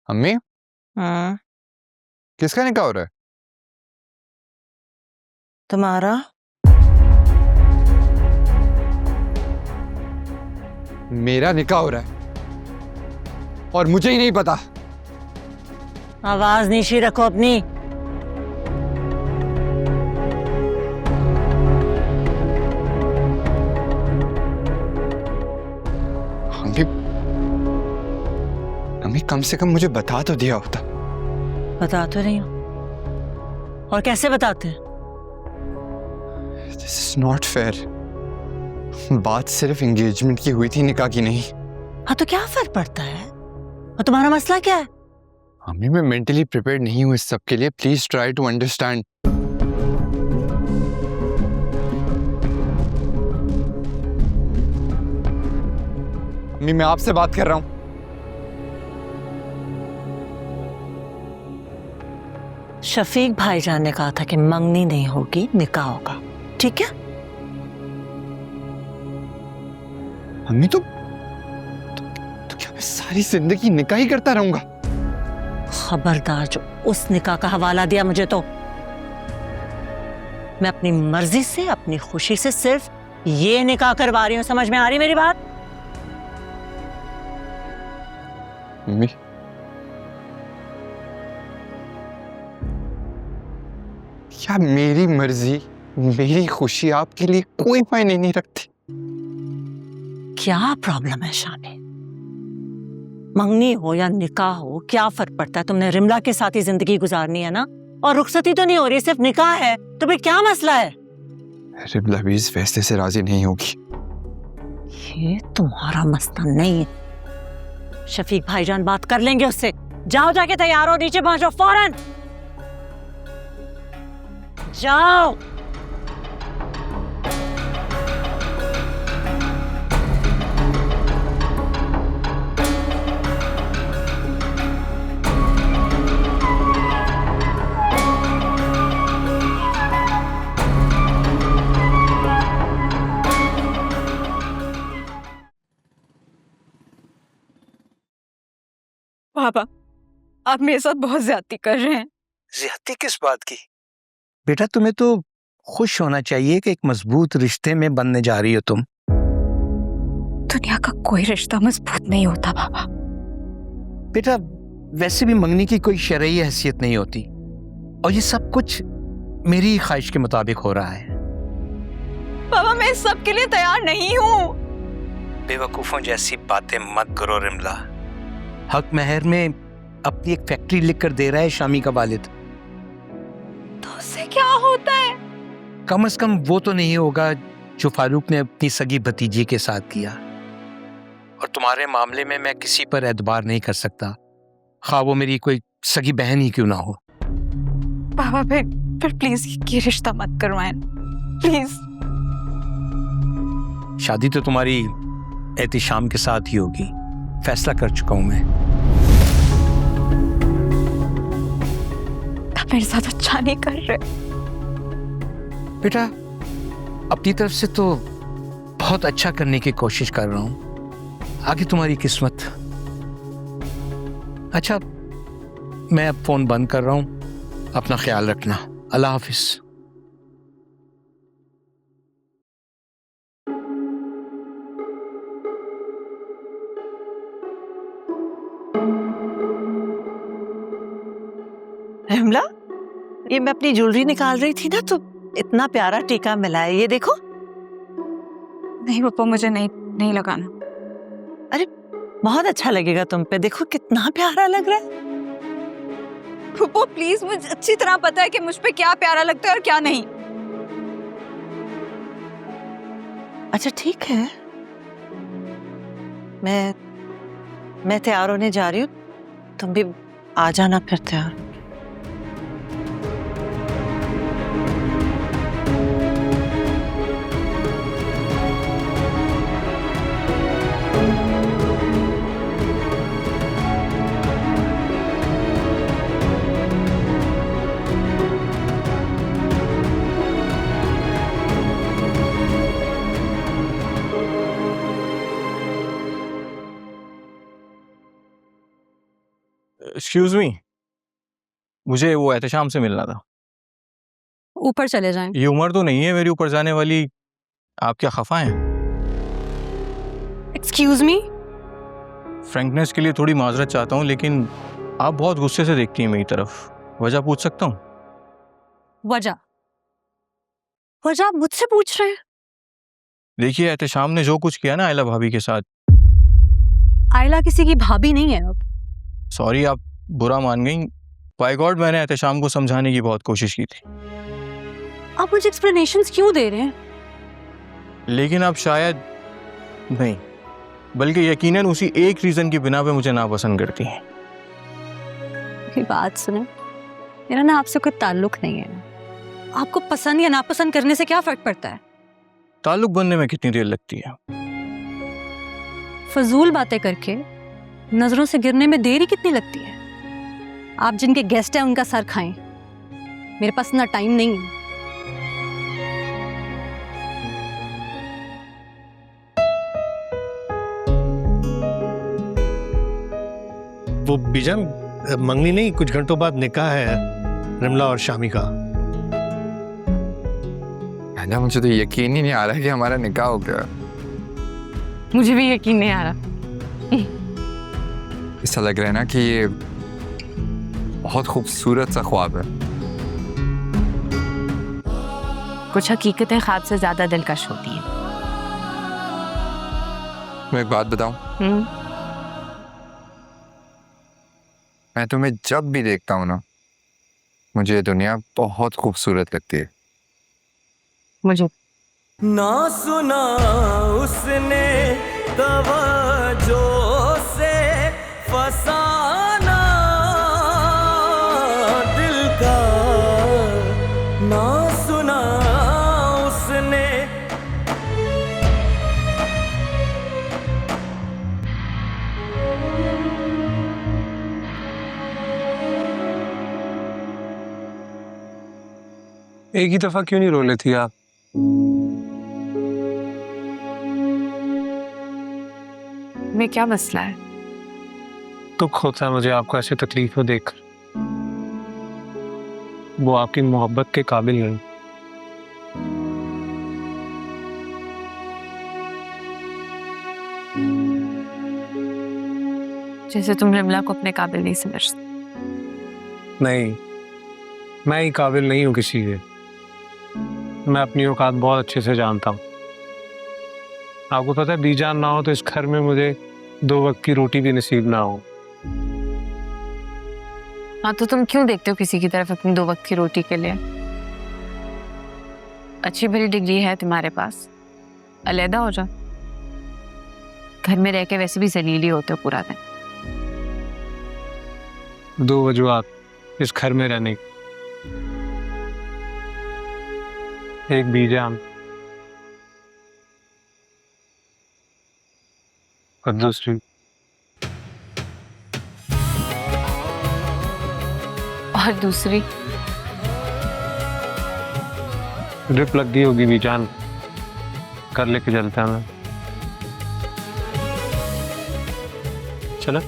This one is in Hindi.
अम्मी, हाँ, किसका निकाह हो रहा है? तुम्हारा। मेरा निकाह हो रहा है और मुझे ही नहीं पता। आवाज नीची रखो अपनी। अम्मी, अम्मी कम से कम मुझे बता तो दिया होता। बता तो नहीं हो, और कैसे बताते? This is not fair. बात सिर्फ एंगेजमेंट की हुई थी, निकाह की नहीं। हाँ तो क्या फर्क पड़ता है? और तुम्हारा मसला क्या है? अम्मी, मैं मेंटली प्रिपेयर्ड नहीं हूँ इस सब के लिए। Please try to understand. अम्मी, मैं आपसे बात कर रहा हूँ। शफीक भाईजान ने कहा था कि मंगनी नहीं होगी, निकाह होगा, ठीक है? अम्मी तो क्या मैं सारी जिंदगी निकाह ही करता रहूंगा? खबरदार जो उस निकाह का हवाला दिया मुझे तो मैं अपनी मर्जी से, अपनी खुशी से सिर्फ ये निकाह करवा रही हूं। समझ में आ रही मेरी बात? अम्मी, क्या मेरी मर्जी, मेरी खुशी आपके लिए कोई मायने नहीं रखती? क्या प्रॉब्लम है शानी? मंगनी हो या निकाह हो, क्या फर्क पड़ता है? तुमने रिमला के साथ ही जिंदगी गुजारनी है ना, और रुखसती तो नहीं हो रही, सिर्फ निकाह है, तो फिर क्या मसला है? रिमला भी इस फैसले से राजी नहीं होगी। ये तुम्हारा मसला नहीं है। शफीक भाईजान बात कर लेंगे उससे। जाओ, जाके तैयार हो, नीचे पहुंचो फौरन। जाओ। पापा, आप मेरे साथ बहुत ज्यादती कर रहे हैं। ज्यादती किस बात की? बेटा, तुम्हें तो खुश होना चाहिए कि एक मजबूत रिश्ते में बनने जा रही हो तुम। दुनिया का कोई रिश्ता मजबूत नहीं होता पापा। बेटा, वैसे भी मंगनी की कोई शरई हैसियत नहीं होती, और ये सब कुछ मेरी ख्वाहिश के मुताबिक हो रहा है। पापा, मैं इस सब के लिए तैयार नहीं हूँ। बेवकूफों जैसी बातें मत करो रिमला। हक महर में अपनी एक फैक्ट्री लिख कर दे रहा है शामी का वालिद। तो उससे क्या होता है? कम से कम वो तो नहीं होगा जो फारूक ने अपनी सगी भतीजी के साथ किया। और तुम्हारे मामले में मैं किसी पर एतबार नहीं कर सकता, खा वो मेरी कोई सगी बहन ही क्यों ना हो। पापा, फिर प्लीज ये रिश्ता मत करवाएं, प्लीज। शादी तो तुम्हारी एहतिशाम के साथ ही होगी, फैसला कर चुका हूं मैं। आप मेरे साथ अच्छा नहीं कर रहे। बेटा, अपनी तरफ से तो बहुत अच्छा करने की कोशिश कर रहा हूं, आगे तुम्हारी किस्मत। अच्छा, मैं अब फोन बंद कर रहा हूं, अपना ख्याल रखना। अल्लाह हाफिज। रिमला, ये मैं अपनी ज्वेलरी निकाल रही थी ना, तो इतना प्यारा टीका मिला है, ये देखो। नहीं पापा, मुझे नहीं लगाना। अरे बहुत अच्छा लगेगा तुम पे, देखो कितना प्यारा लग रहा है। फूफो प्लीज, मुझे अच्छी तरह पता है कि मुझ पे क्या प्यारा लगता है और क्या नहीं। अच्छा ठीक है, मैं तैयार होने जा रही हूँ, तुम भी आ जाना फिर तैयार। एक्सक्यूज मी, मुझे वो एहतशाम से मिलना था। ऊपर चले जाएं। ये उम्र तो नहीं है मेरी ऊपर जाने वाली। आप क्या खफा हैं? Excuse me. फ्रैंकनेस के लिए थोड़ी माजरत चाहता हूँ, लेकिन आप बहुत गुस्से से देखती हैं मेरी तरफ। वजह पूछ सकता हूँ? वजह आप मुझसे पूछ रहे हैं? देखिए, एहतशाम ने जो कुछ किया ना आयला भाभी के साथ। आयला किसी की भाभी नहीं है अब। सॉरी, आप बुरा मान गई। बाय गॉड, मैंने एहतशाम को समझाने की बहुत कोशिश की थी, आप मुझे एक्सप्लेनेशंस क्यों दे रहे हैं? लेकिन आप शायद नहीं, बल्कि यकीनन उसी एक रीज़न की बिना पे मुझे नापसंद करती हैं। मेरी बात सुने, मेरा ना आपसे कोई ताल्लुक नहीं है। आपको पसंद या नापसंद करने से क्या फर्क पड़ता है? ताल्लुक बनने में कितनी देर लगती है? फजूल बातें करके नजरों से गिरने में देरी कितनी लगती है? आप जिनके गेस्ट हैं उनका सर खाएं, मेरे पास इतना टाइम नहीं है। वो बीजान, मंगनी नहीं, कुछ घंटों बाद निकाह है रमला और शामी का। ना मुझे तो यकीन ही नहीं आ रहा कि हमारा निकाह हो गया। मुझे भी यकीन नहीं आ रहा। ऐसा लग रहा है ना कि ये बहुत खूबसूरत सा ख्वाब है। कुछ हकीकतें ख्वाब से ज्यादा दिलकश होती हैं। मैं एक बात बताऊं, मैं तुम्हें जब भी देखता हूं ना, मुझे ये दुनिया बहुत खूबसूरत लगती है। मुझे ना सुना उसने तवज्जो से फसाना दिल का, ना सुना उसने। एक ही दफा क्यों नहीं रो लेती आप? में क्या मसला है? दुख होता है मुझे आपको ऐसे तकलीफ में देखकर। वो आपकी मोहब्बत के काबिल नहीं। जैसे तुम रमला को अपने काबिल नहीं समझते। नहीं, मैं ही काबिल नहीं हूँ किसी के। मैं अपनी औकात बहुत अच्छे से जानता हूँ। आपको पता है, बीजान ना हो तो इस घर में मुझे 2 वक्त की रोटी भी नसीब ना हो। हाँ, तो तुम क्यों देखते हो किसी की तरफ अपनी 2 वक्त की रोटी के लिए? अच्छी भली डिग्री है तुम्हारे पास, अलहदा हो जाओ। घर में रह के वैसे भी जलीली होते हो पूरा दिन। 2 वजूहात इस घर में रहने की। एक बीजान और दूसरी ड्रिप लग गई होगी बीजान, कर लेके चलता है। मैं चला।